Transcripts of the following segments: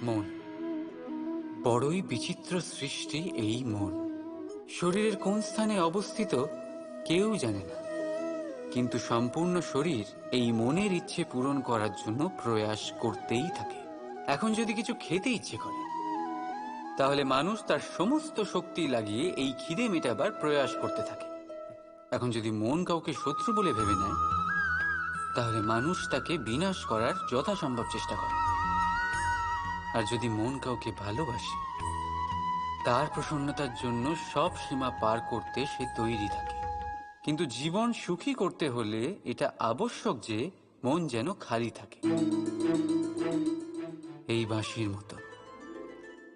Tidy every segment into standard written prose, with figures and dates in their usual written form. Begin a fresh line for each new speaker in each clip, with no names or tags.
মন বড়ই বিচিত্র সৃষ্টি। এই মন শরীরের কোন স্থানে অবস্থিত কেউ জানে না, কিন্তু সম্পূর্ণ শরীর এই মনের ইচ্ছে পূরণ করার জন্য প্রয়াস করতেই থাকে। এখন যদি কিছু খেতে ইচ্ছে করে, তাহলে মানুষ তার সমস্ত শক্তি লাগিয়ে এই খিদে মেটাবার প্রয়াস করতে থাকে। এখন যদি মন কাউকে শত্রু বলে ভেবে নেয়, তাহলে মানুষ তাকে বিনাশ করার যথাসম্ভব চেষ্টা করে। আর যদি মন কাউকে ভালোবাসে, তার প্রসন্নতার জন্য সব সীমা পার করতে সে তৈরি থাকে। কিন্তু জীবন সুখী করতে হলে এটা আবশ্যক যে মন যেন খালি থাকে, এই বাঁশির মতো।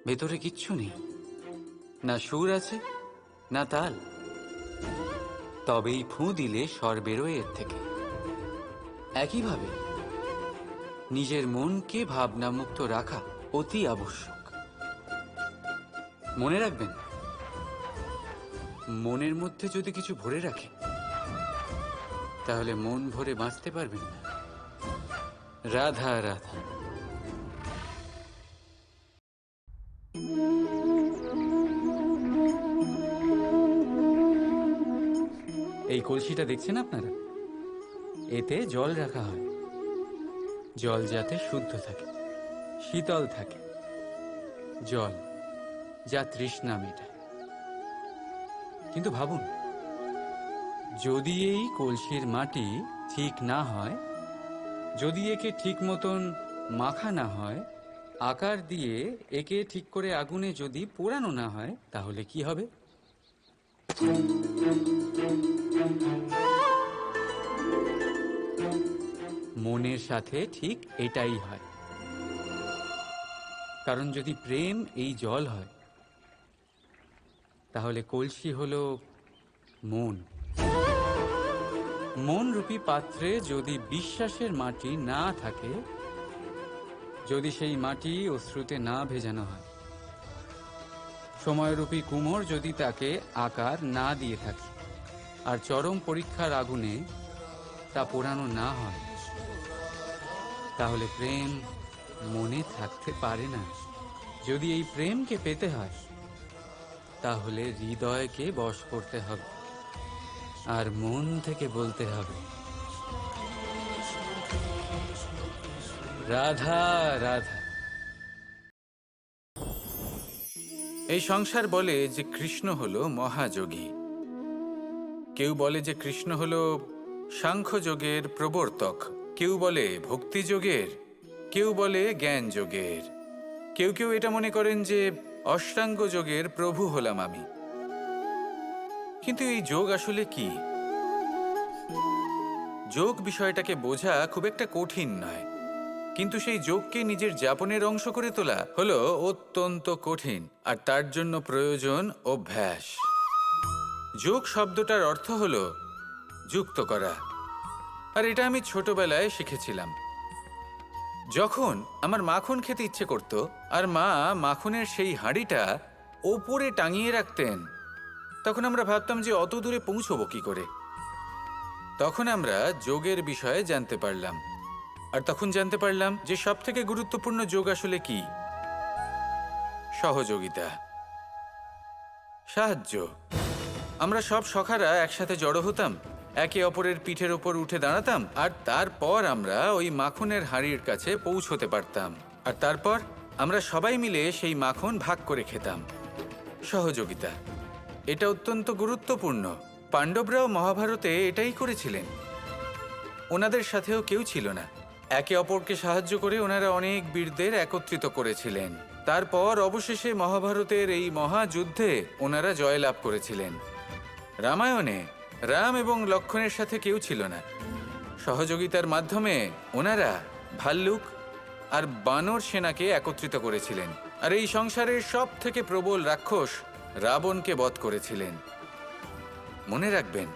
ভেতরে কিচ্ছু নেই, না সুর আছে না তাল, তবেই ফুঁ দিলে স্বর বেরোয় এর থেকে। একইভাবে নিজের মনকে ভাবনামুক্ত রাখা অতি আবশ্যক। মনে রাখবেন, মনের মধ্যে যদি কিছু ভরে রাখে, তাহলে মন ভরে বাঁচতে পারবেন না। রাধা রাধা। এই কলসিটা দেখছেন আপনারা, এতে জল রাখা হয়। জল যাতে শুদ্ধ থাকে, শীতল থাকে, জল যা তৃষ্ণা মেটায়। কিন্তু ভাবুন, যদি এই কলসির মাটি ঠিক না হয়, যদি একে ঠিক মতন মাখা না হয়, আকার দিয়ে একে ঠিক করে আগুনে যদি পোড়ানো না হয়, তাহলে কি হবে? মনের সাথে ঠিক এটাই হয়। কারণ যদি প্রেম এই জল হয়, তাহলে কলসি হলো মন। মন রূপী পাত্রে যদি বিশ্বাসের মাটি না থাকে, যদি সেই মাটি অশ্রুতে না ভেজানো হয়, সময়রূপী কুমোর যদি তাকে আকার না দিয়ে থাকে, আর চরম পরীক্ষার আগুনে তা পোড়ানো না হয়, তাহলে প্রেম মনে থাকতে পারে না। যদি এই প্রেমকে পেতে হয়, তাহলে হৃদয়কে বশ করতে হবে, আর মন থেকে বলতে হবে, রাধা রাধা।
এই সংসার বলে যে কৃষ্ণ হলো মহাযোগী, কেউ বলে যে কৃষ্ণ হলো সাংখ্যযোগের প্রবর্তক, কেউ বলে ভক্তিযোগের, কেউ বলে জ্ঞান যোগের, কেউ কেউ এটা মনে করেন যে অষ্টাঙ্গ যোগের প্রভু হলাম আমি। কিন্তু এই যোগ আসলে কি? যোগ বিষয়টাকে বোঝা খুব একটা কঠিন নয়, কিন্তু সেই যোগকে নিজের যাপনের অংশ করে তোলা হলো অত্যন্ত কঠিন, আর তার জন্য প্রয়োজন অভ্যাস। যোগ শব্দটার অর্থ হলো যুক্ত করা, আর এটা আমি ছোটবেলায় শিখেছিলাম। যখন আমার মাখন খেতে ইচ্ছে করত, আর মা মাখনের সেই হাঁড়িটা ওপরে টাঙিয়ে রাখতেন, তখন আমরা ভাবতাম যে অত দূরে পৌঁছবো কি করে। তখন আমরা যোগের বিষয়ে জানতে পারলাম, আর তখন জানতে পারলাম যে সব থেকে গুরুত্বপূর্ণ যোগ আসলে কি? সহযোগিতা, সাহায্য। আমরা সব সখারা একসাথে জড়ো হতাম, একে অপরের পিঠের ওপর উঠে দাঁড়াতাম, আর তারপর আমরা ওই মাখনের হাঁড়ির কাছে পৌঁছতে পারতাম, আর তারপর আমরা সবাই মিলে সেই মাখন ভাগ করে খেতাম। সহযোগিতা, এটা অত্যন্ত গুরুত্বপূর্ণ। পাণ্ডবরাও মহাভারতে এটাই করেছিলেন। ওনাদের সাথেও কেউ ছিল না, একে অপরকে সাহায্য করে ওনারা অনেক বীরদের একত্রিত করেছিলেন। তারপর অবশেষে মহাভারতের এই মহাযুদ্ধে ওনারা জয়লাভ করেছিলেন। রামায়ণে রাম এবং লক্ষ্মণের সাথে কেউ ছিল না। সহযোগিতার মাধ্যমে ওনারা ভাল্লুক আর বানর সেনাকে একত্রিত করেছিলেন, আর এই সংসারের সব থেকে প্রবল রাক্ষস রাবণকে বধ করেছিলেন। মনে রাখবেন,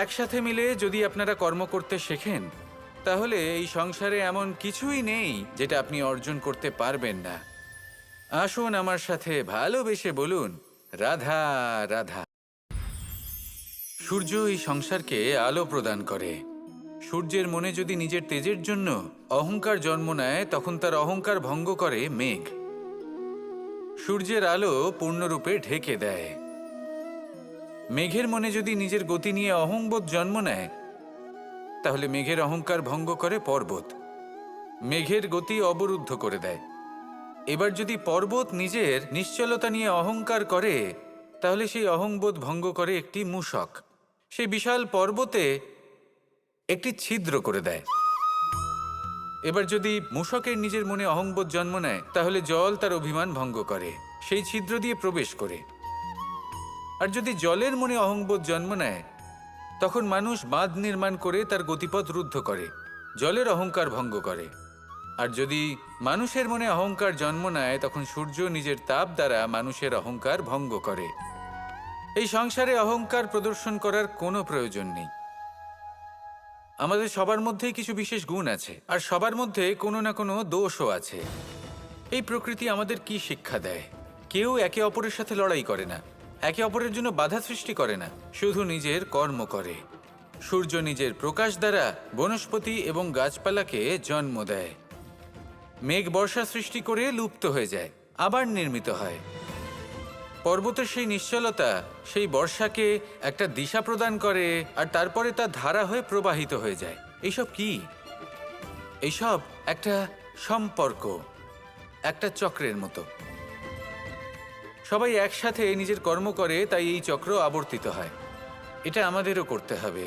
একসাথে মিলে যদি আপনারা কর্ম করতে শেখেন, তাহলে এই সংসারে এমন কিছুই নেই যেটা আপনি অর্জন করতে পারবেন না। আসুন আমার সাথে ভালোবেসে বলুন, রাধা রাধা। সূর্য এই সংসারকে আলো প্রদান করে, সূর্যের মনে যদি নিজের তেজের জন্য অহংকার জন্ম নেয়, তখন তার অহংকার ভঙ্গ করে মেঘ। সূর্যের আলো পূর্ণরূপে ঢেকে দেয়। মেঘের মনে যদি নিজের গতি নিয়ে অহংবোধ জন্ম নেয়, তাহলে মেঘের অহংকার ভঙ্গ করে পর্বত। মেঘের গতি অবরুদ্ধ করে দেয়। এবার যদি পর্বত নিজের নিশ্চলতা নিয়ে অহংকার করে, তাহলে সেই অহংবোধ ভঙ্গ করে একটি মূষক। সেই বিশাল পর্বতে একটি ছিদ্র করে দেয়। এবার যদি মূষকের নিজের মনে অহংবোধ জন্ম নেয়, তাহলে জল তার অভিমান ভঙ্গ করে, সেই ছিদ্র দিয়ে প্রবেশ করে। আর যদি জলের মনে অহংবোধ জন্ম নেয়, তখন মানুষ বাঁধ নির্মাণ করে তার গতিপথ রুদ্ধ করে, জলের অহংকার ভঙ্গ করে। আর যদি মানুষের মনে অহংকার জন্ম নেয়, তখন সূর্য নিজের তাপ দ্বারা মানুষের অহংকার ভঙ্গ করে। এই সংসারে অহংকার প্রদর্শন করার কোনো প্রয়োজন নেই। আমাদের সবার মধ্যেই কিছু বিশেষ গুণ আছে, আর সবার মধ্যে কোনো না কোনো দোষও আছে। এই প্রকৃতি আমাদের কি শিক্ষা দেয়? কেউ একে অপরের সাথে লড়াই করে না, একে অপরের জন্য বাধা সৃষ্টি করে না, শুধু নিজের কর্ম করে। সূর্য নিজের প্রকাশ দ্বারা বনস্পতি এবং গাছপালাকে জন্ম দেয়। মেঘ বর্ষা সৃষ্টি করে লুপ্ত হয়ে যায়, আবার নির্মিত হয়। পর্বতের সেই নিশ্চলতা সেই বর্ষাকে একটা দিশা প্রদান করে, আর তারপরে তা ধারা হয়ে প্রবাহিত হয়ে যায়। এইসব কি? এইসব একটা সম্পর্ক, একটা চক্রের মতো। সবাই একসাথে নিজের কর্ম করে, তাই এই চক্র আবর্তিত হয়। এটা আমাদেরও করতে হবে,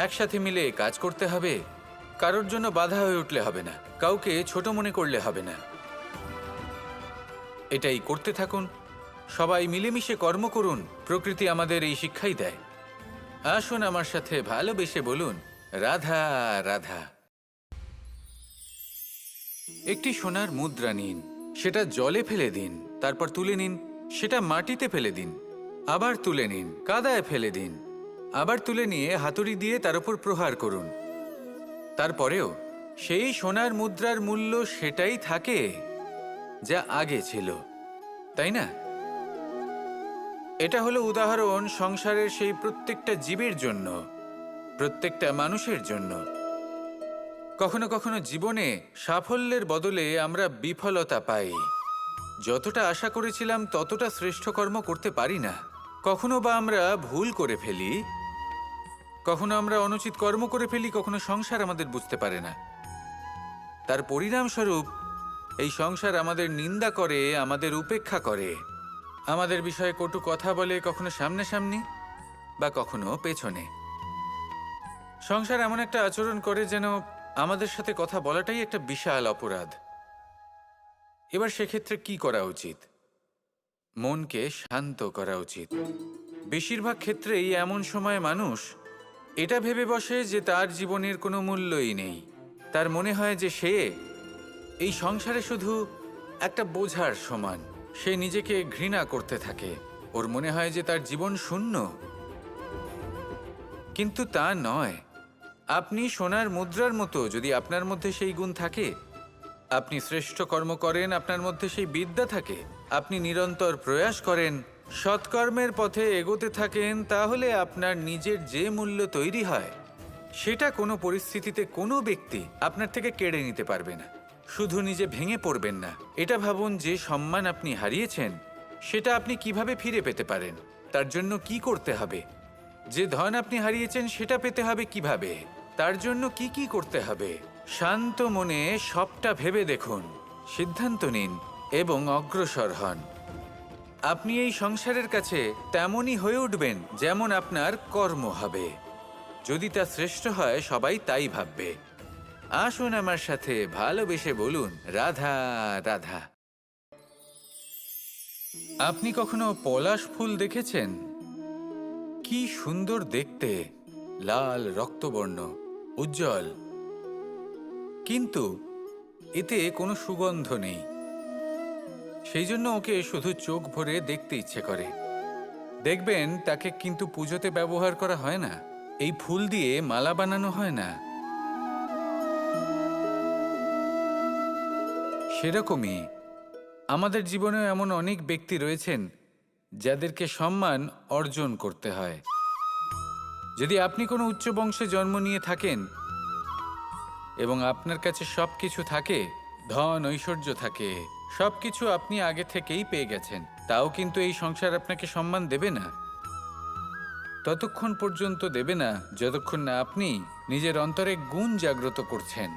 একসাথে মিলে কাজ করতে হবে। কারোর জন্য বাধা হয়ে উঠলে হবে না, কাউকে ছোট মনে করলে হবে না। এটাই করতে থাকুন, সবাই মিলেমিশে কর্ম করুন। প্রকৃতি আমাদের এই শিক্ষাই দেয়। আসুন আমার সাথে ভালোবেসে বলুন, রাধা রাধা। একটি সোনার মুদ্রা নিন, সেটা জলে ফেলে দিন, তারপর তুলে নিন, সেটা মাটিতে ফেলে দিন, আবার তুলে নিন, কাদায় ফেলে দিন, আবার তুলে নিয়ে হাতুড়ি দিয়ে তার উপর প্রহার করুন। তারপরেও সেই সোনার মুদ্রার মূল্য সেটাই থাকে যা আগে ছিল, তাই না? এটা হলো উদাহরণ সংসারের সেই প্রত্যেকটা জীবের জন্য, প্রত্যেকটা মানুষের জন্য। কখনো কখনো জীবনে সাফল্যের বদলে আমরা বিফলতা পাই। যতটা আশা করেছিলাম ততটা শ্রেষ্ঠ কর্ম করতে পারি না। কখনো বা আমরা ভুল করে ফেলি, কখনো আমরা অনুচিত কর্ম করে ফেলি, কখনো সংসার আমাদের বুঝতে পারে না। তার পরিণামস্বরূপ এই সংসার আমাদের নিন্দা করে, আমাদের উপেক্ষা করে, আমাদের বিষয়ে কটু কথা বলে, কখনো সামনাসামনি বা কখনো পেছনে। সংসার এমন একটা আচরণ করে যেন আমাদের সাথে কথা বলাটাই একটা বিশাল অপরাধ। এবার সেক্ষেত্রে কি করা উচিত? মনকে শান্ত করা উচিত। বেশিরভাগ ক্ষেত্রেই এমন সময় মানুষ এটা ভেবে বসে যে তার জীবনের কোনো মূল্যই নেই। তার মনে হয় যে সে এই সংসারে শুধু একটা বোঝার সমান। সে নিজেকে ঘৃণা করতে থাকে, ওর মনে হয় যে তার জীবন শূন্য। কিন্তু তা নয়। আপনি সোনার মুদ্রার মতো, যদি আপনার মধ্যে সেই গুণ থাকে, আপনি শ্রেষ্ঠ কর্ম করেন, আপনার মধ্যে সেই বিদ্যা থাকে, আপনি নিরন্তর প্রয়াস করেন, সৎকর্মের পথে এগোতে থাকেন, তাহলে আপনার নিজের যে মূল্য তৈরি হয় সেটা কোনো পরিস্থিতিতে কোনো ব্যক্তি আপনার থেকে কেড়ে নিতে পারবে না। শুধু নিজে ভেঙে পড়বেন না, এটা ভাবুন যে সম্মান আপনি হারিয়েছেন সেটা আপনি কিভাবে ফিরে পেতে পারেন, তার জন্য কি করতে হবে। যে ধন আপনি হারিয়েছেন সেটা পেতে হবে কিভাবে, তার জন্য কি কি করতে হবে। শান্ত মনে সবটা ভেবে দেখুন, সিদ্ধান্ত নিন এবং অগ্রসর হন। আপনি এই সংসারের কাছে তেমনই হয়ে উঠবেন যেমন আপনার কর্ম হবে। যদি তা শ্রেষ্ঠ হয়, সবাই তাই ভাববে। আসুন আমার সাথে ভালোবেসে বলুন, রাধা রাধা। আপনি কখনো পলাশ ফুল দেখেছেন? কি সুন্দর দেখতে, লাল রক্তবর্ণ, উজ্জ্বল, কিন্তু এতে কোনো সুগন্ধ নেই। সেই জন্য ওকে শুধু চোখ ভরে দেখতে ইচ্ছে করে। দেখবেন তাকে কিন্তু পুজোতে ব্যবহার করা হয় না, এই ফুল দিয়ে মালা বানানো হয় না। সেরকমই আমাদের জীবনেও এমন অনেক ব্যক্তি রয়েছেন যাদেরকে সম্মান অর্জন করতে হয়। যদি আপনি কোনো উচ্চ বংশে জন্ম নিয়ে থাকেন, এবং আপনার কাছে সবকিছু থাকে, ধন ঐশ্বর্য থাকে, সবকিছু আপনি আগে থেকেই পেয়ে গেছেন, তাও কিন্তু এই সংসার আপনাকে সম্মান দেবে না। ততক্ষণ পর্যন্ত দেবে না যতক্ষণ না আপনি নিজের অন্তরে গুণ জাগ্রত করছেন,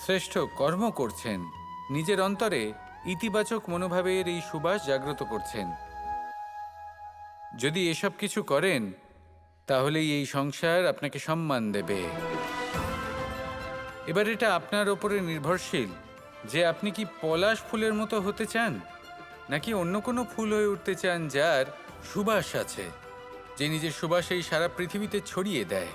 শ্রেষ্ঠ কর্ম করছেন, নিজের অন্তরে ইতিবাচক মনোভাবের এই সুবাস জাগ্রত করছেন। যদি এসব কিছু করেন তাহলেই এই সংসার আপনাকে সম্মান দেবে। এবার এটা আপনার ওপরে নির্ভরশীল যে আপনি কি পলাশ ফুলের মতো হতে চান, নাকি অন্য কোনো ফুল হয়ে উঠতে চান যার সুবাস আছে, যে নিজের সুবাস এই সারা পৃথিবীতে ছড়িয়ে দেয়।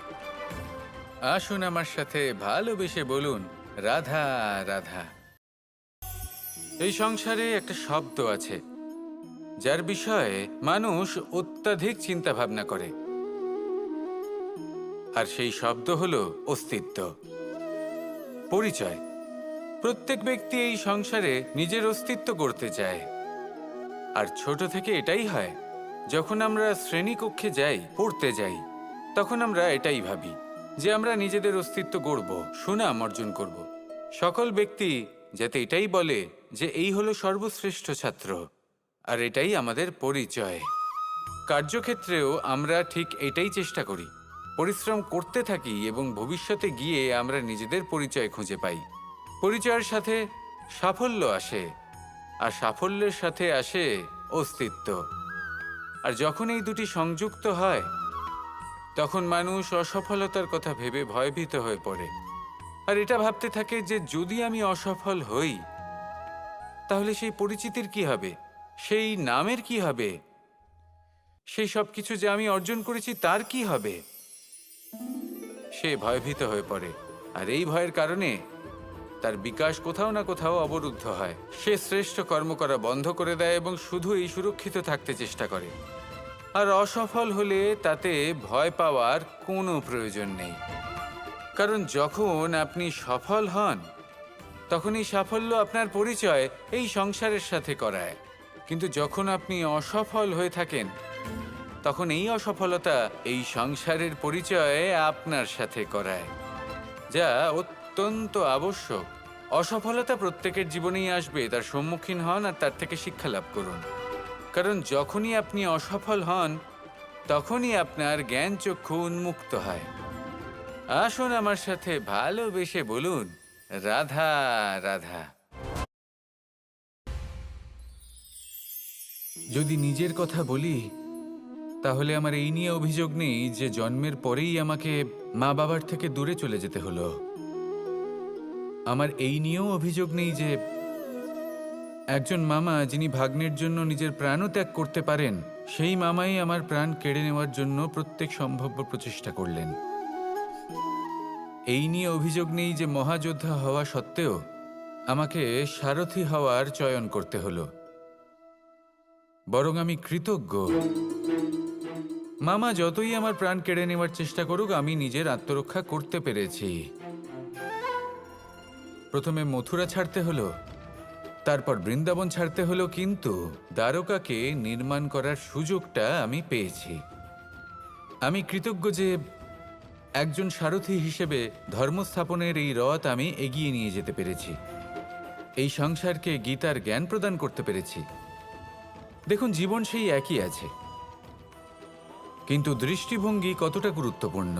আসুন আমার সাথে ভালোবেসে বলুন, রাধা রাধা। এই সংসারে একটা শব্দ আছে যার বিষয়ে মানুষ অত্যাধিক চিন্তা ভাবনা করে, আর সেই শব্দ হলো অস্তিত্ব, পরিচয়। প্রত্যেক ব্যক্তি এই সংসারে নিজের অস্তিত্ব করতে চায়, আর ছোট থেকে এটাই হয়। যখন আমরা শ্রেণীকক্ষে যাই, পড়তে যাই, তখন আমরা এটাই ভাবি যে আমরা নিজেদের অস্তিত্ব গড়ব, সুনাম অর্জন করব। সকল ব্যক্তি যাতে এটাই বলে যে এই হলো সর্বশ্রেষ্ঠ ছাত্র, আর এটাই আমাদের পরিচয়। কার্যক্ষেত্রেও আমরা ঠিক এটাই চেষ্টা করি, পরিশ্রম করতে থাকি এবং ভবিষ্যতে গিয়ে আমরা নিজেদের পরিচয় খুঁজে পাই। পরিচয়ের সাথে সাফল্য আসে, আর সাফল্যের সাথে আসে অস্তিত্ব। আর যখন এই দুটি সংযুক্ত হয়, তখন মানুষ অসফলতার কথা ভেবে ভয়ভীত হয়ে পড়ে, আর এটা ভাবতে থাকে যে যদি আমি অসফল হই তাহলে সেই পরিচিতির কি হবে, সেই নামের কি হবে, সেই সব কিছু যে আমি অর্জন করেছি তার কি হবে। সে ভয়ভীত হয়ে পড়ে, আর এই ভয়ের কারণে তার বিকাশ কোথাও না কোথাও অবরুদ্ধ হয়। সে শ্রেষ্ঠ কর্ম করা বন্ধ করে দেয় এবং শুধু এই সুরক্ষিত থাকতে চেষ্টা করে। আর অসফল হলে তাতে ভয় পাওয়ার কোনো প্রয়োজন নেই, কারণ যখন আপনি সফল হন তখন এই সাফল্য আপনার পরিচয় এই সংসারের সাথে করায়। কিন্তু যখন আপনি অসফল হয়ে থাকেন তখন এই অসফলতা এই সংসারের পরিচয় আপনার সাথে করায়, যা অত্যন্ত আবশ্যক। অসফলতা প্রত্যেকের জীবনেই আসবে, তার সম্মুখীন হন আর তার থেকে শিক্ষা লাভ করুন। কারণ যখনই আপনি অসফল হন তখনই আপনার জ্ঞান চক্ষু উন্মুক্ত হয়। আসুন আমার সাথে ভালোবেসে বলুন, রাধা রাধা। যদি নিজের কথা বলি তাহলে আমার এই নিয়ে অভিযোগ নেই যে জন্মের পরেই আমাকে মা বাবার থেকে দূরে চলে যেতে হলো। আমার এই নিয়েও অভিযোগ নেই যে একজন মামা যিনি ভাগ্নের জন্য নিজের প্রাণও ত্যাগ করতে পারেন, সেই মামাই আমার প্রাণ কেড়ে নেওয়ার জন্য প্রত্যেক সম্ভাব্য প্রচেষ্টা করলেন। এই নিয়ে অভিযোগ নেই যে মহাযোদ্ধা হওয়া সত্ত্বেও আমাকে সারথি হওয়ার চয়ন করতে হলো। বরং আমি কৃতজ্ঞ। মামা যতই আমার প্রাণ কেড়ে নেওয়ার চেষ্টা করুক, আমি নিজের আত্মরক্ষা করতে পেরেছি। প্রথমে মথুরা ছাড়তে হলো, তারপর বৃন্দাবন ছাড়তে হলো, কিন্তু দ্বারকাকে নির্মাণ করার সুযোগটা আমি পেয়েছি। আমি কৃতজ্ঞ যে একজন সারথি হিসেবে ধর্মস্থাপনের এই রথ আমি এগিয়ে নিয়ে যেতে পেরেছি, এই সংসারকে গীতার জ্ঞান প্রদান করতে পেরেছি। দেখুন, জীবন সেই একই আছে, কিন্তু দৃষ্টিভঙ্গি কতটা গুরুত্বপূর্ণ।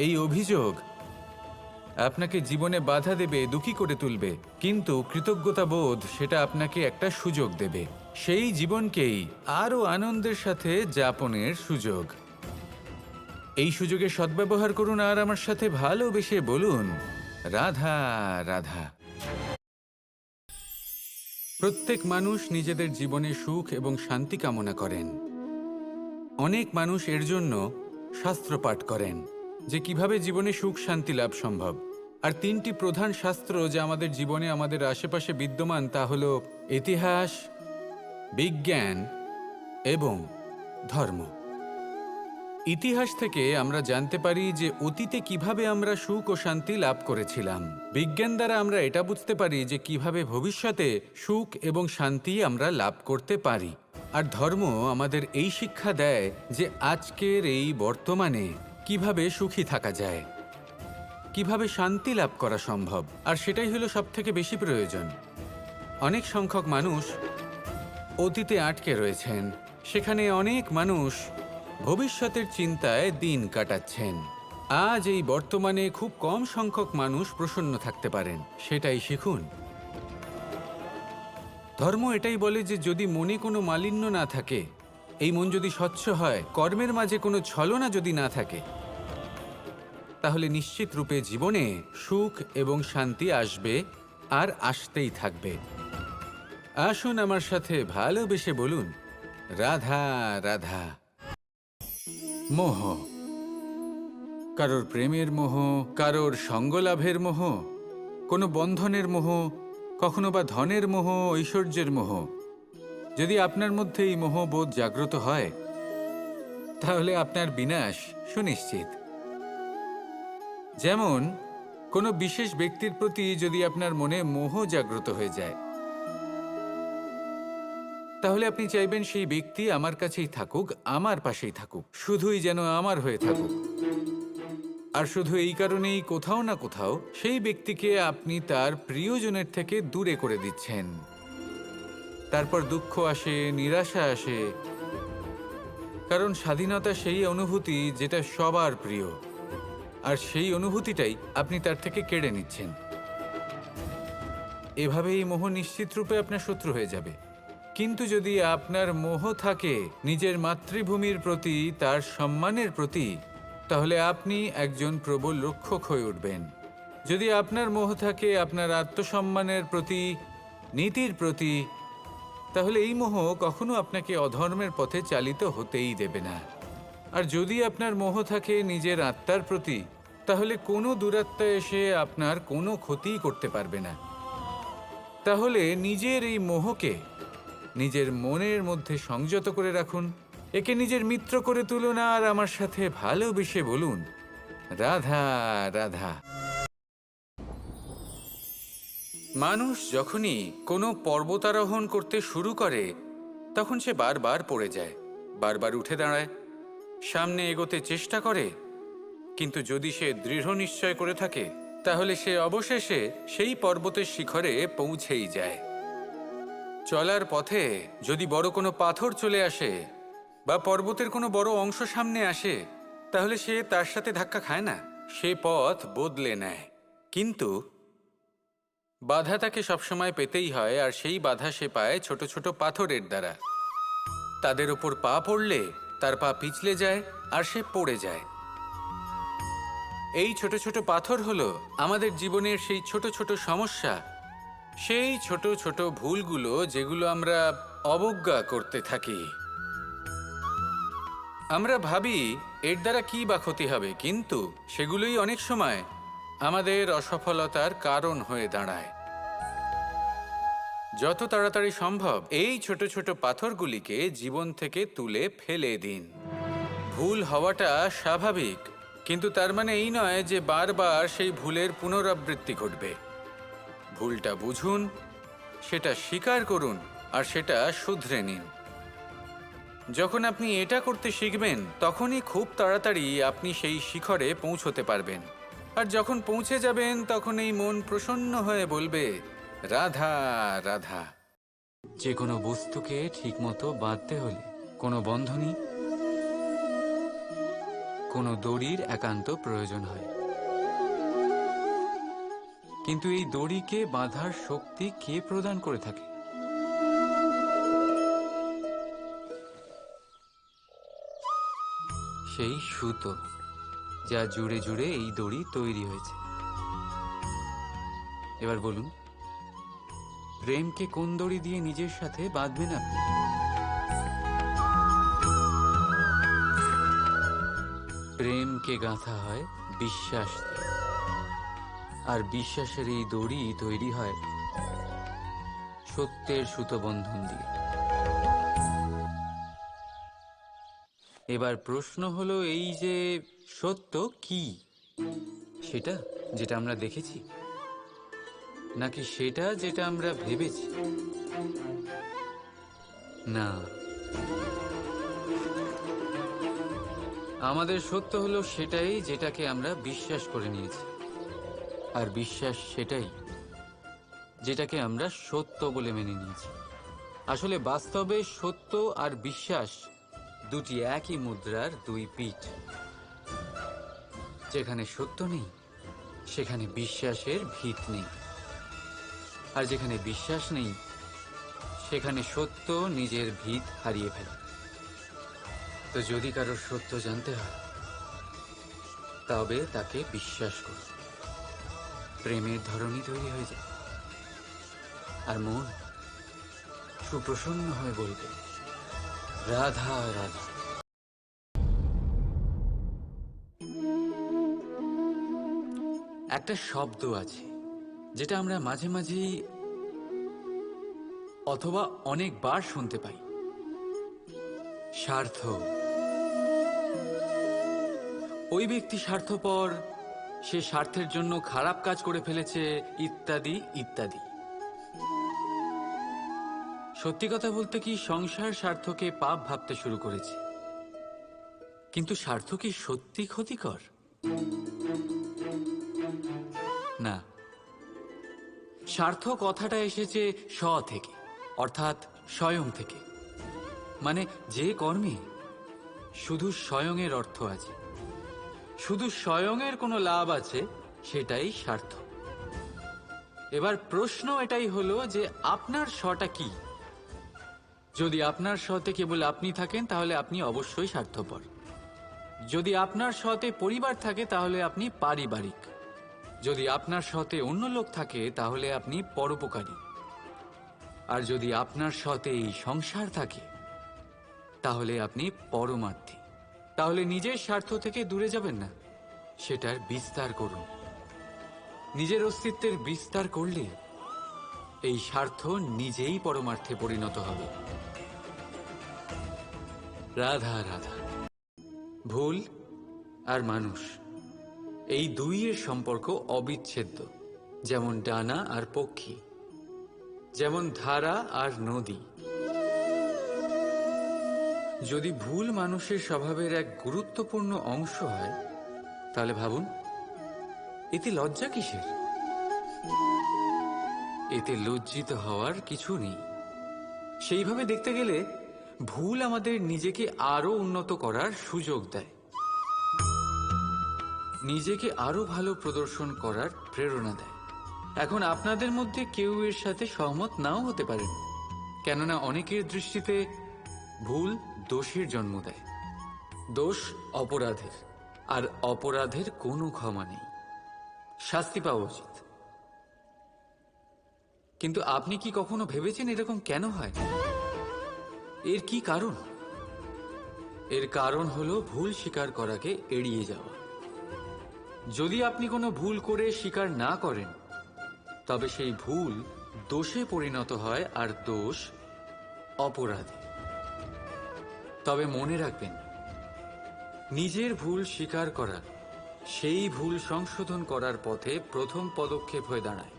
এই অভিযোগ আপনাকে জীবনে বাধা দেবে, দুঃখী করে তুলবে, কিন্তু কৃতজ্ঞতা বোধ সেটা আপনাকে একটা সুযোগ দেবে, সেই জীবনকেই আরও আনন্দের সাথে যাপনের সুযোগ। এই সুযোগের সদ্ব্যবহার করুন আর আমার সাথে ভালোবেসে বলুন, রাধা রাধা। প্রত্যেক মানুষ নিজেদের জীবনে সুখ এবং শান্তি কামনা করেন। অনেক মানুষ এর জন্য শাস্ত্র পাঠ করেন যে কিভাবে জীবনে সুখ শান্তি লাভ সম্ভব। আর তিনটি প্রধান শাস্ত্র যা আমাদের জীবনে আমাদের আশেপাশে বিদ্যমান তা হল ইতিহাস, বিজ্ঞান এবং ধর্ম। ইতিহাস থেকে আমরা জানতে পারি যে অতীতে কিভাবে আমরা সুখ ও শান্তি লাভ করেছিলাম। বিজ্ঞান দ্বারা আমরা এটা বুঝতে পারি যে কিভাবে ভবিষ্যতে সুখ এবং শান্তি আমরা লাভ করতে পারি। আর ধর্ম আমাদের এই শিক্ষা দেয় যে আজকের এই বর্তমানে কিভাবে সুখী থাকা যায়। কিভাবে শান্তি লাভ করা সম্ভব, আর সেটাই হলো সবথেকে বেশি প্রয়োজন। অনেক সংখ্যক মানুষ অতীতে আটকে রয়েছেন, সেখানে অনেক মানুষ ভবিষ্যতের চিন্তায় দিন কাটাচ্ছেন। আজ এই বর্তমানে খুব কম সংখ্যক মানুষ প্রসন্ন থাকতে পারেন, সেটাই শিখুন। ধর্ম এটাই বলে যে যদি মনে কোনো মালিন্য না থাকে, এই মন যদি স্বচ্ছ হয়, কর্মের মাঝে কোনো ছলনা যদি না থাকে, তাহলে নিশ্চিত রূপে জীবনে সুখ এবং শান্তি আসবে আর আসতেই থাকবে। আসুন আমার সাথে ভালোবেসে বলুন, রাধা রাধা। মোহ, কারোর প্রেমের মোহ, কারোর সঙ্গলাভের মোহ, কোনো বন্ধনের মোহ, কখনো বা ধনের মোহ, ঐশ্বর্যের মোহ। যদি আপনার মধ্যে এই মোহবোধ জাগ্রত হয়, তাহলে আপনার বিনাশ সুনিশ্চিত। যেমন কোনো বিশেষ ব্যক্তির প্রতি যদি আপনার মনে মোহ জাগ্রত হয়ে যায়, তাহলে আপনি চাইবেন সেই ব্যক্তি আমার কাছেই থাকুক, আমার পাশেই থাকুক, শুধুই যেন আমার হয়ে থাকুক। আর শুধু এই কারণেই কোথাও না কোথাও সেই ব্যক্তিকে আপনি তার প্রিয়জনের থেকে দূরে করে দিচ্ছেন। তারপর দুঃখ আসে, নিরাশা আসে, কারণ স্বাধীনতা সেই অনুভূতি যেটা সবার প্রিয়, আর সেই অনুভূতিটাই আপনি তার থেকে কেড়ে নিচ্ছেন। এভাবে এই মোহ নিশ্চিত রূপে আপনার শত্রু হয়ে যাবে। কিন্তু যদি আপনার মোহ থাকে নিজের মাতৃভূমির প্রতি, তার সম্মানের প্রতি, তাহলে আপনি একজন প্রবল রক্ষক হয়ে উঠবেন। যদি আপনার মোহ থাকে আপনার আত্মসম্মানের প্রতি, নীতির প্রতি, তাহলে এই মোহ কখনো আপনাকে অধর্মের পথে চালিত হতেই দেবে না। আর যদি আপনার মোহ থাকে নিজের আত্মার প্রতি, তাহলে কোনো দুরাত্মা এসে আপনার কোনো ক্ষতিই করতে পারবে না। তাহলে নিজের এই মোহকে নিজের মনের মধ্যে সংযত করে রাখুন, একে নিজের মিত্র করে তুলুন, আর আমার সাথে ভালোবেসে বলুন, রাধা রাধা। মানুষ যখনই কোনো পর্বতারোহণ করতে শুরু করে, তখন সে বারবার পড়ে যায়, বারবার উঠে দাঁড়ায়, সামনে এগোতে চেষ্টা করে। কিন্তু যদি সে দৃঢ় নিশ্চয় করে থাকে, তাহলে সে অবশেষে সেই পর্বতের শিখরে পৌঁছেই যায়। চলার পথে যদি বড় কোনো পাথর চলে আসে বা পর্বতের কোনো বড় অংশ সামনে আসে, তাহলে সে তার সাথে ধাক্কা খায় না, সে পথ বদলে নেয়। কিন্তু বাধা তাকে সবসময় পেতেই হয়, আর সেই বাধা সে পায় ছোট ছোট পাথরের দ্বারা। তাদের ওপর পা পড়লে তার পা পিছলে যায় আর সে পড়ে যায়। এই ছোট ছোট পাথর হলো আমাদের জীবনের সেই ছোট ছোট সমস্যা, সেই ছোট ছোট ভুলগুলো যেগুলো আমরা অবজ্ঞা করতে থাকি। আমরা ভাবি এর দ্বারা কি বা ক্ষতি হবে, কিন্তু সেগুলোই অনেক সময় আমাদের অসফলতার কারণ হয়ে দাঁড়ায়। যত তাড়াতাড়ি সম্ভব এই ছোট ছোট পাথরগুলিকে জীবন থেকে তুলে ফেলে দিন। ভুল হওয়াটা স্বাভাবিক, কিন্তু তার মানে এই নয় যে বারবার সেই ভুলের পুনরাবৃত্তি ঘটবে। ভুলটা বুঝুন, সেটা স্বীকার করুন, আর সেটা শুধরে নিন। যখন আপনি এটা করতে শিখবেন, তখনই খুব তাড়াতাড়ি আপনি সেই শিখরে পৌঁছতে পারবেন। আর যখন পৌঁছে যাবেন, তখন এই মন প্রসন্ন হয়ে বলবে, রাধা রাধা।
যে কোনো বস্তুকে ঠিকমতো বাঁধতে হলে কোনো বন্ধনী, কোনো দড়ির একান্ত প্রয়োজন হয়। কিন্তু এই দড়িকে বাঁধার শক্তি কে প্রদান করে থাকে? সেই সুতো, যা জুড়ে জুড়ে এই দড়ি তৈরি হয়েছে। এবার বলুন, প্রেমকে কোন দড়ি দিয়ে নিজের সাথে বাঁধবেন আপনি? প্রেমকে গাঁথা হয় বিশ্বাস দিয়ে, আর বিশ্বাসের এই দড়ি তৈরি হয় সত্যের সুতো বন্ধন দিয়ে। এবার প্রশ্ন হলো এই যে সত্য কি? সেটা যেটা আমরা দেখেছি, নাকি সেটা যেটা আমরা ভেবেছি? না, আমাদের সত্য হলো সেটাই যেটাকে আমরা বিশ্বাস করে নিয়েছি। আর বিশ্বাস সেটাই যেটাকে আমরা সত্য বলে মেনে নিয়েছি। আসলে বাস্তবে সত্য আর বিশ্বাস দুটি একই মুদ্রার দুই পিঠ। যেখানে সত্য নেই সেখানে বিশ্বাসের ভিত নেই, আর যেখানে বিশ্বাস নেই সেখানে সত্য নিজের ভিত হারিয়ে ফেলে। তো যদি কারোর সত্য জানতে হয় তবে তাকে বিশ্বাস করো, প্রেমের ধরনই তৈরি হয়ে যায়, আর মন সুপ্রসন্ন হয়ে বলবে রাধা রাধা। একটা শব্দ আছে যেটা আমরা মাঝে মাঝেই অথবা অনেকবার শুনতে পাই, স্বার্থ। ওই ব্যক্তি স্বার্থপর, সে স্বার্থের জন্য খারাপ কাজ করে ফেলেছে, ইত্যাদি ইত্যাদি। সত্যি কথা বলতে কি, সংসার স্বার্থকে পাপ ভাবতে শুরু করেছে। কিন্তু স্বার্থ কি সত্যি ক্ষতিকর? না। স্বার্থ কথাটা এসেছে স্ব থেকে, অর্থাৎ স্বয়ং থেকে। মানে যে কর্মে শুধু স্বয়ংয়ের অর্থ আছে, শুধু স্বয়ংয়ের কোনো লাভ আছে, সেটাই স্বার্থ। এবার প্রশ্ন এটাই হলো যে আপনার স্বটা কি? যদি আপনার স্বতে কেবল আপনি থাকেন তাহলে আপনি অবশ্যই স্বার্থপর। যদি আপনার স্বতে পরিবার থাকে তাহলে আপনি পারিবারিক। যদি আপনার স্বতে অন্য লোক থাকে তাহলে আপনি পরোপকারী। আর যদি আপনার স্বতে এই সংসার থাকে তাহলে আপনি পরমার্থী। তাহলে নিজের স্বার্থ থেকে দূরে যাবেন না, সেটার বিস্তার করুন। নিজের অস্তিত্বের বিস্তার করলে এই স্বার্থ নিজেই পরমার্থে পরিণত হবে। রাধা রাধা। ভুল আর মানুষ, এই দুইয়ের সম্পর্ক অবিচ্ছেদ্য। যেমন ডানা আর পক্ষী, যেমন ধারা আর নদী। যদি ভুল মানুষের স্বভাবের এক গুরুত্বপূর্ণ অংশ হয় তাহলে ভাবুন, এতে লজ্জা কিসের? এতে লজ্জিত হওয়ার কিছু নেই। সেইভাবে দেখতে গেলে ভুল আমাদের নিজেকে আরো উন্নত করার সুযোগ দেয়, নিজেকে আরো ভালো প্রদর্শন করার প্রেরণা দেয়। এখন আপনাদের মধ্যে কেউ এর সাথে সহমত নাও হতে পারেন, কেননা অনেকের দৃষ্টিতে ভুল দোষের জন্ম দেয়। দোষ অপরাধের, আর অপরাধের কোনো ক্ষমা নেই, শাস্তি পাওয়া উচিত। কিন্তু আপনি কি কখনো ভেবেছেন এরকম কেন হয়? এর কি কারণ? এর কারণ হলো ভুল স্বীকার করাকে এড়িয়ে যাওয়া। যদি আপনি কোনো ভুল করে স্বীকার না করেন তবে সেই ভুল দোষে পরিণত হয়, আর দোষ অপরাধে। তবে মনে রাখবেন, নিজের ভুল স্বীকার করা সেই ভুল সংশোধন করার পথে প্রথম পদক্ষেপ হয়ে দাঁড়ায়।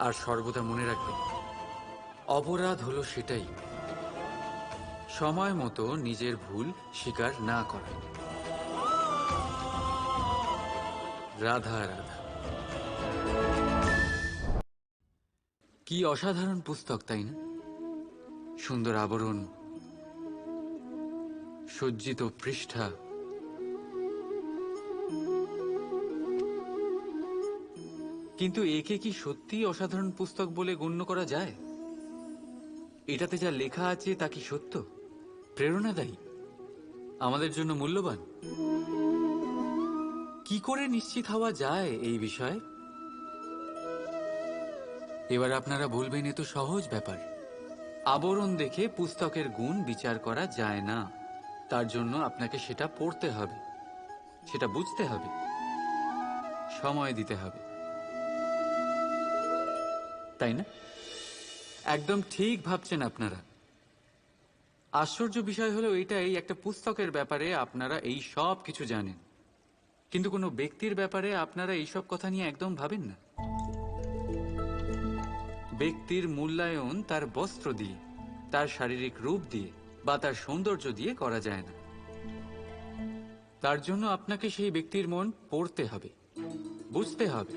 আর সর্বদা মনে রাখবেন, অপরাধ হলো সেটাই সময় মতো নিজের ভুল স্বীকার না করা। রাধা রাধা। কি অসাধারণ পুস্তক, তাই না? সুন্দর আবরণ, সজ্জিত পৃষ্ঠা। কিন্তু একে কি সত্যিই অসাধারণ পুস্তক বলে গণ্য করা যায়? এটাতে যা লেখা আছে তা কি সত্য, প্রেরণাদায়ী, আমাদের জন্য মূল্যবান? কি করে নিশ্চিত হওয়া যায় এই বিষয়ে? এবার আপনারা বলবেন, এ তো সহজ ব্যাপার। আবরণ দেখে পুস্তকের গুণ বিচার করা যায় না। তার জন্য আপনাকে সেটা পড়তে হবে, সেটা বুঝতে হবে, সময় দিতে হবে, তাই না? একদম ঠিক ভাবছেন আপনারা। আশ্চর্য বিষয় হলো এটাই, একটা পুস্তকের ব্যাপারে আপনারা এই সব কিছু জানেন, কিন্তু কোনো ব্যক্তির ব্যাপারে আপনারা এইসব কথা নিয়ে একদম ভাবেন না। ব্যক্তির মূল্যায়ন তার বস্ত্র দিয়ে, তার শারীরিক রূপ দিয়ে বা তার সৌন্দর্য দিয়ে করা যায় না। তার জন্য আপনাকে সেই ব্যক্তির মন পড়তে হবে, বুঝতে হবে,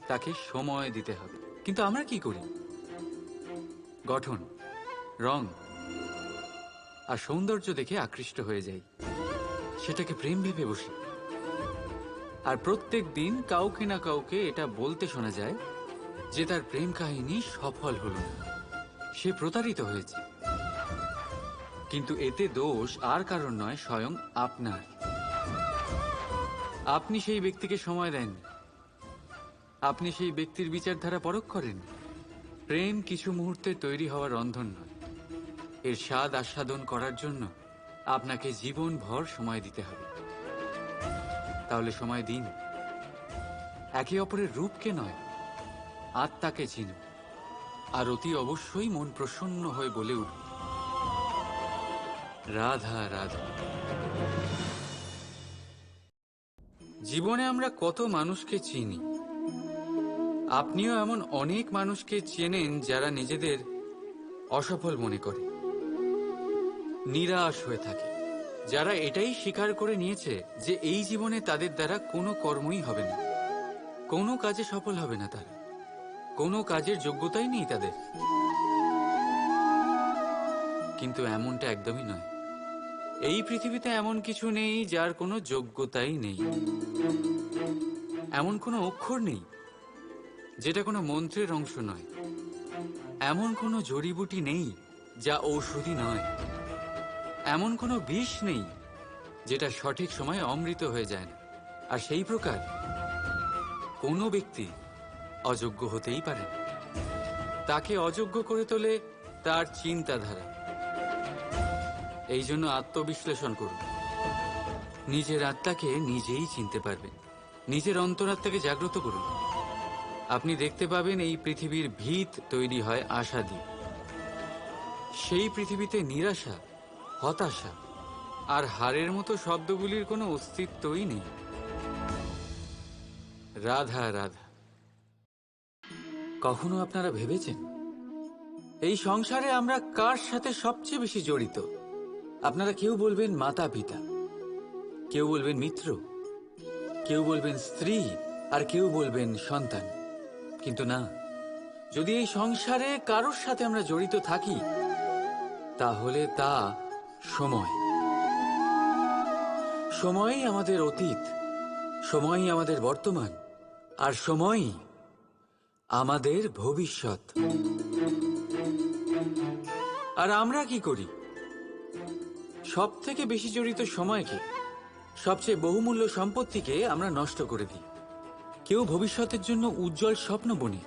তাকে সময় দিতে হবে। কিন্তু আমরা কি করি? গঠন, রং আর সৌন্দর্য দেখে আকৃষ্ট হয়ে যাই, সেটাকে প্রেম ভেবে বসি। আর প্রত্যেক দিন কাউকে না কাউকে এটা বলতে শোনা যায় যে তার প্রেম কাহিনী সফল হলো না, সে প্রতারিত হয়েছে। কিন্তু এতে দোষ আর কারণ নয়, স্বয়ং আপনার। আপনি সেই ব্যক্তিকে সময় দেননি, আপনি সেই ব্যক্তির বিচারধারা পরখ করেন। প্রেম কিছু মুহূর্তে তৈরি হওয়ার রন্ধন নয়, এর স্বাদ আস্বাদন করার জন্য আপনাকে জীবনভর সময় দিতে হবে। তাহলে সময় দিন, একে অপরের রূপকে নয়, আত্মাকে চিনুন। আর অতি অবশ্যই মন প্রসন্ন হয়ে বলে উঠুন, রাধা রাধা। জীবনে আমরা কত মানুষকে চিনি, আপনিও এমন অনেক মানুষকে চেনেন যারা নিজেদের অসফল মনে করে, নিরাশ হয়ে থাকে, যারা এটাই স্বীকার করে নিয়েছে যে এই জীবনে তাদের দ্বারা কোনো কর্মই হবে না, কোনো কাজে সফল হবে না, তারা কোনো কাজের যোগ্যতাই নেই তাদের। কিন্তু এমনটা একদমই নয়। এই পৃথিবীতে এমন কিছু নেই যার কোনো যোগ্যতাই নেই, এমন কোনো অক্ষর নেই যেটা কোনো মন্ত্রের অংশ নয়, এমন কোনো জড়িবুটি নেই যা ঔষধি নয়, এমন কোনো বিষ নেই যেটা সঠিক সময়ে অমৃত হয়ে যায় না। আর সেই প্রকার কোনো ব্যক্তি অযোগ্য হতেই পারে না। তাকে অযোগ্য করে তোলে তার চিন্তাধারা। এই জন্য আত্মবিশ্লেষণ করুন, নিজের আত্মাকে নিজেই চিনতে পারবেন। নিজের অন্তরাত্মাকে জাগ্রত করুন, আপনি দেখতে পাবেন এই পৃথিবীর ভিত তৈরি হয় আশা দিয়ে। সেই পৃথিবীতে নিরাশা, হতাশা আর হারের মতো শব্দগুলির কোনো অস্তিত্বই নেই। রাধা রাধা। কখনো আপনারা ভেবেছেন এই সংসারে আমরা কার সাথে সবচেয়ে বেশি জড়িত? আপনারা কেউ বলবেন মাতা পিতা, কেউ বলবেন মিত্র, কেউ বলবেন স্ত্রী, আর কেউ বলবেন সন্তান। কিন্তু না, যদি এই সংসারে কারোর সাথে আমরা জড়িত থাকি তাহলে তা সময়। সময়ই আমাদের অতীত, সময়ই আমাদের বর্তমান, আর সময়ই আমাদের ভবিষ্যৎ। আর আমরা কি করি? সব থেকে বেশি জড়িত সময়কে, সবচেয়ে বহুমূল্য সম্পত্তিকে আমরা নষ্ট করে দিই। কেউ ভবিষ্যতের জন্য উজ্জ্বল স্বপ্ন বনে,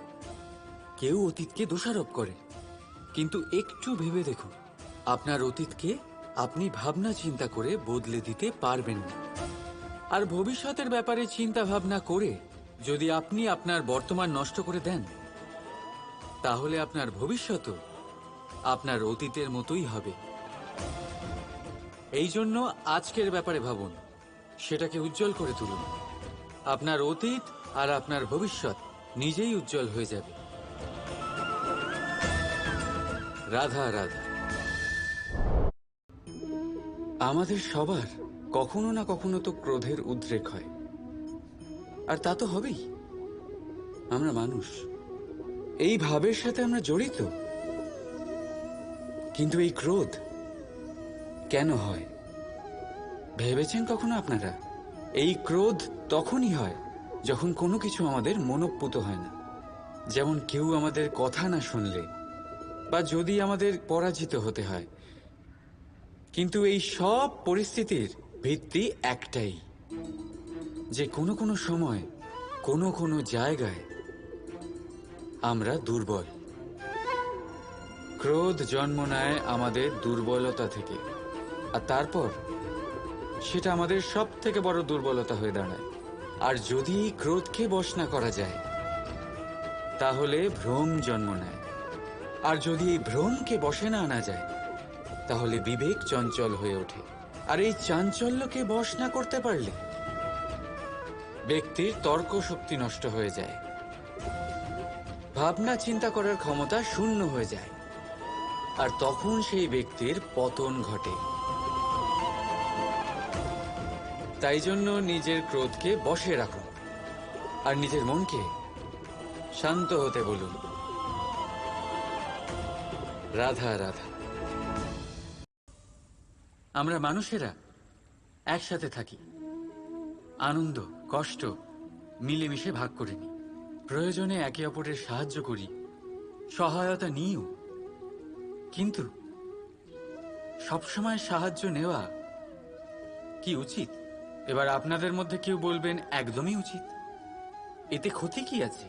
কেউ অতীতকে দোষারোপ করে। কিন্তু একটু ভেবে দেখুন, আপনার অতীতকে আপনি ভাবনা চিন্তা করে বদলে দিতে পারবেন না। আর ভবিষ্যতের ব্যাপারে চিন্তা ভাবনা করে যদি আপনি আপনার বর্তমান নষ্ট করে দেন, তাহলে আপনার ভবিষ্যৎও আপনার অতীতের মতোই হবে। এই জন্য আজকের ব্যাপারে ভাবুন, সেটাকে উজ্জ্বল করে তুলুন। আপনার অতীত আর আপনার ভবিষ্যৎ নিজেই উজ্জ্বল হয়ে যাবে। রাধা রাধা। আমাদের সবার কখনো না কখনো তো ক্রোধের উদ্রেক হয়, আর তা তো হবেই। আমরা মানুষ, এই ভাবের সাথে আমরা জড়িত। কিন্তু এই ক্রোধ কেন হয় ভেবেছেন কখনো আপনারা? এই ক্রোধ তখনই হয় যখন কোনো কিছু আমাদের মনোপুত হয় না। যেমন কেউ আমাদের কথা না শুনলে, বা যদি আমাদের পরাজিত হতে হয়। কিন্তু এই সব পরিস্থিতির ভিত্তি একটাই, যে কোনো কোনো সময় কোনো কোনো জায়গায় আমরা দুর্বল। ক্রোধ জন্ম নেয় আমাদের দুর্বলতা থেকে, আর তারপর সেটা আমাদের সব থেকে বড় দুর্বলতা হয়ে দাঁড়ায়। আর যদি ক্রোধকে বশ না করা যায় তাহলে ভ্রম জন্ম নেয়, আর যদি এই ভ্রমকে বশে না আনা যায় তাহলে বিবেক চঞ্চল হয়ে ওঠে। আর এই চাঞ্চল্যকে বশ না করতে পারলে ব্যক্তির তর্ক শক্তি নষ্ট হয়ে যায়, ভাবনা চিন্তা করার ক্ষমতা শূন্য হয়ে যায়, আর তখন সেই ব্যক্তির পতন ঘটে। তাই জন্য নিজের ক্রোধকে বশে রাখুন, আর নিজের মনকে শান্ত হতে বলুন। রাধা রাধা। আমরা মানুষেরা একসাথে থাকি, আনন্দ কষ্ট মিলেমিশে ভাগ করে নিই, প্রয়োজনে একে অপরের সাহায্য করি, সহায়তা নিও। কিন্তু সবসময় সাহায্য নেওয়া কি উচিত? এবার আপনাদের মধ্যে কেউ বলবেন একদমই উচিত। এতে ক্ষতি কি আছে?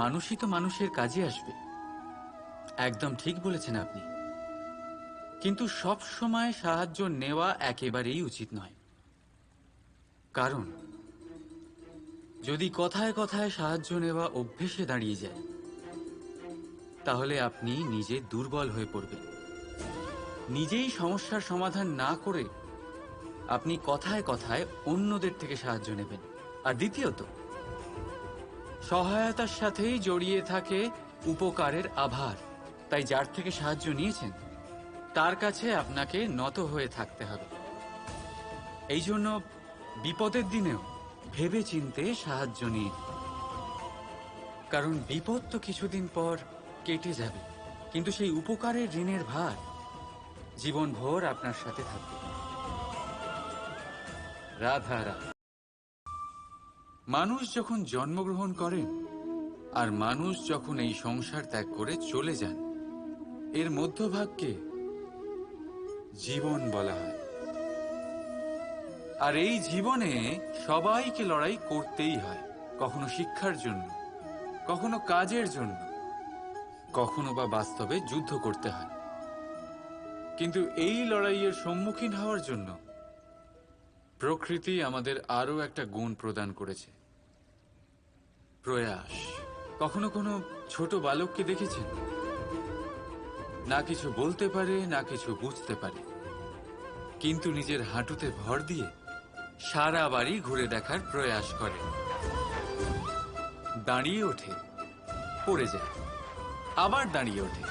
মানুষই তো মানুষের কাজে আসবে। একদম ঠিক বলেছেন আপনি। কিন্তু সব সময় সাহায্য নেওয়া একেবারেই উচিত নয়। কারণ যদি কথায় কথায় সাহায্য নেওয়া অভ্যেসে দাঁড়িয়ে যায়, তাহলে আপনি নিজে দুর্বল হয়ে পড়বেন। নিজেই সমস্যার সমাধান না করে আপনি কথায় কথায় অন্যদের থেকে সাহায্য নেবেন। আর দ্বিতীয়ত, সহায়তার সাথেই জড়িয়ে থাকে উপকারের আভার। তাই যার থেকে সাহায্য নিয়েছেন তার কাছে আপনাকে নত হয়ে থাকতে হবে। এই জন্য বিপদের দিনেও ভেবে চিন্তে সাহায্য নিন। কারণ বিপদ তো কিছুদিন পর কেটে যাবে, কিন্তু সেই উপকারের ঋণের ভার জীবনভর আপনার সাথে থাকবে। রাধা রাধা। মানুষ যখন জন্মগ্রহণ করেন আর মানুষ যখন এই সংসার ত্যাগ করে চলে যান, এর মধ্যভাগকে জীবন বলা হয়। আর এই জীবনে সবাইকে লড়াই করতেই হয়, কখনো শিক্ষার জন্য, কখনো কাজের জন্য, কখনো বা বাস্তবে যুদ্ধ করতে হয়। কিন্তু এই লড়াইয়ের সম্মুখীন হওয়ার জন্য প্রকৃতি আমাদের আরো একটা গুণ প্রদান করেছে, প্রয়াস। কখনো কোনো ছোট বালককে দেখেছেন? না কিছু বলতে পারে, না কিছু বুঝতে পারে, কিন্তু নিজের হাঁটুতে ভর দিয়ে সারা বাড়ি ঘুরে দেখার প্রয়াস করে। দাঁড়িয়ে ওঠে, পড়ে যায়, আবার দাঁড়িয়ে ওঠে,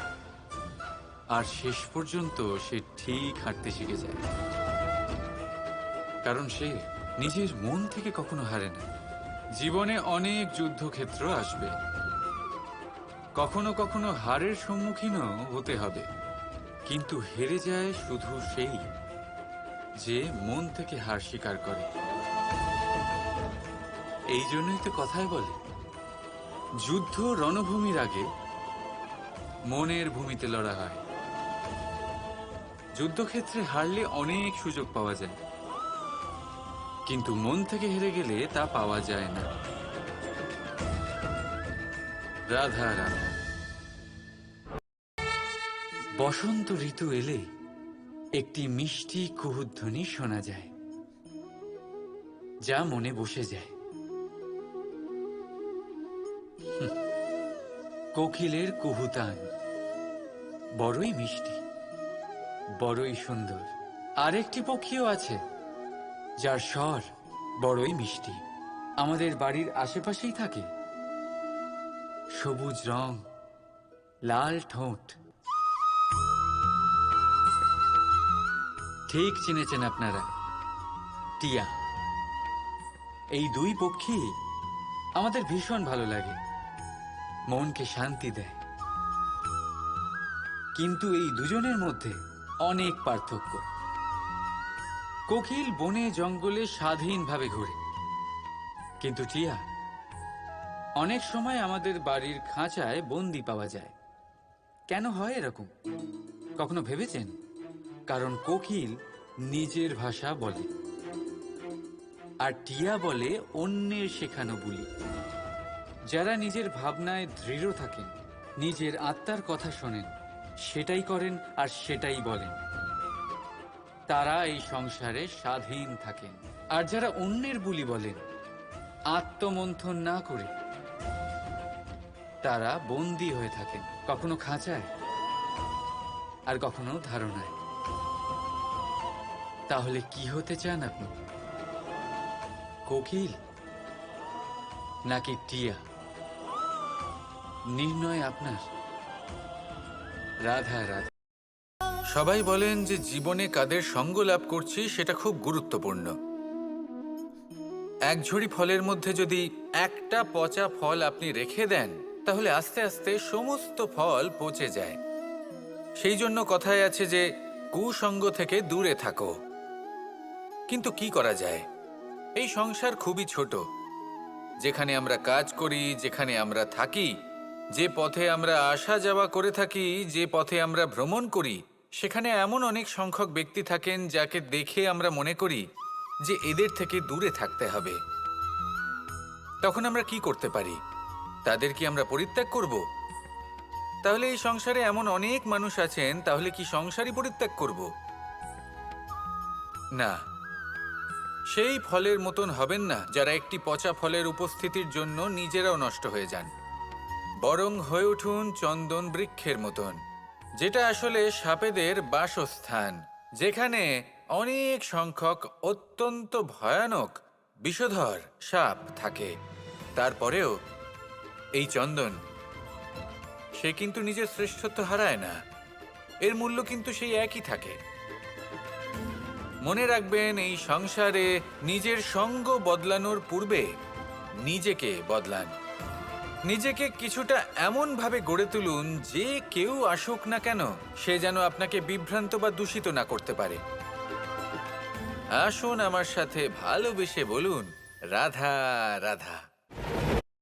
আর শেষ পর্যন্ত সে ঠিক হাঁটতে শিখে যায়। কারণ সে নিজের মন থেকে কখনো হারে না। জীবনে অনেক যুদ্ধক্ষেত্র আসবে, কখনো কখনো হারের সম্মুখীনও হতে হবে, কিন্তু হেরে যায় শুধু সেই যে মন থেকে হার স্বীকার করে। এই জন্যই তো কথায় বলে, যুদ্ধ রণভূমির আগে মনের ভূমিতে লড়া হয়। যুদ্ধক্ষেত্রে হারলে অনেক সুযোগ পাওয়া যায়, কিন্তু মন থেকে হেরে গেলে তা পাওয়া যায় না। রাধা রাধা। বসন্ত ঋতু এলে একটি মিষ্টি কুহুধ্বনি শোনা যায়, যা মনে বসে যায়। কোকিলের কুহুতান বড়ই মিষ্টি, বড়ই সুন্দর। আরেকটি পক্ষীও আছে যার স্বর বড়ই মিষ্টি, আমাদের বাড়ির আশেপাশেই থাকে। সবুজ রং, লাল ঠোঁট। ঠিক চিনেছেন আপনারা, টিয়া। এই দুই পক্ষী আমাদের ভীষণ ভালো লাগে, মনকে শান্তি দেয়। কিন্তু এই দুজনের মধ্যে অনেক পার্থক্য। কোকিল বনে জঙ্গলে স্বাধীনভাবে ঘুরে, কিন্তু টিয়া অনেক সময় আমাদের বাড়ির খাঁচায় বন্দি পাওয়া যায়। কেন হয় এরকম? কখনো ভেবেছেন? কারণ কোকিল নিজের ভাষা বলে, আর টিয়া বলে অন্যের শেখানো বুলি। যারা নিজের ভাবনায় দৃঢ় থাকেন, নিজের আত্মার কথা শোনেন, সেটাই করেন আর সেটাই বলেন, তারা এই সংসারে স্বাধীন থাকেন। আর যারা অন্যের বুলি বলেন, আত্মমন্থন না করে, তারা বন্দী হয়ে থাকেন, কখনো খাঁচায় আর কখনো ধারণায়। তাহলে কি হতে চান আপনি? কোকিল নাকি টিয়া? নির্ণয় আপনার। রাধা রাধা।
সবাই বলেন যে জীবনে কাদের সঙ্গ লাভ করছি সেটা খুব গুরুত্বপূর্ণ। এক ঝুড়ি ফলের মধ্যে যদি একটা পচা ফল আপনি রেখে দেন, তাহলে আস্তে আস্তে সমস্ত ফল পচে যায়। সেই জন্য কথায় আছে যে কুসঙ্গ থেকে দূরে থাকো। কিন্তু কি করা যায়? এই সংসার খুবই ছোট। যেখানে আমরা কাজ করি, যেখানে আমরা থাকি, যে পথে আমরা আসা যাওয়া করে থাকি, যে পথে আমরা ভ্রমণ করি, সেখানে এমন অনেক সংখ্যক ব্যক্তি থাকেন যাকে দেখে আমরা মনে করি যে এদের থেকে দূরে থাকতে হবে। তখন আমরা কি করতে পারি? তাদের কি আমরা পরিত্যাগ করব? তাহলে এই সংসারে এমন অনেক মানুষ আছেন, তাহলে কি সংসারই পরিত্যাগ করব? না, সেই ফলের মতন হবেন না যারা একটি পচা ফলের উপস্থিতির জন্য নিজেরাও নষ্ট হয়ে যান। বরং হয়ে উঠুন চন্দন বৃক্ষের মতন, যেটা আসলে সাপেদের বাসস্থান, যেখানে অনেক সংখ্যক অত্যন্ত ভয়ানক বিষধর সাপ থাকে। তারপরেও এই চন্দন, সে কিন্তু নিজের শ্রেষ্ঠত্ব হারায় না। এর মূল্য কিন্তু সেই একই থাকে। মনে রাখবেন, এই সংসারে নিজের সঙ্গ বদলানোর পূর্বে নিজেকে বদলান। নিজেকে কিছুটা এমনভাবে গড়ে তুলুন যে কেউ আসুক না কেন, সে যেন আপনাকে বিভ্রান্ত বা দূষিত না করতে পারে। আসুন আমার সাথে ভালোবেসে বলুন, রাধা রাধা।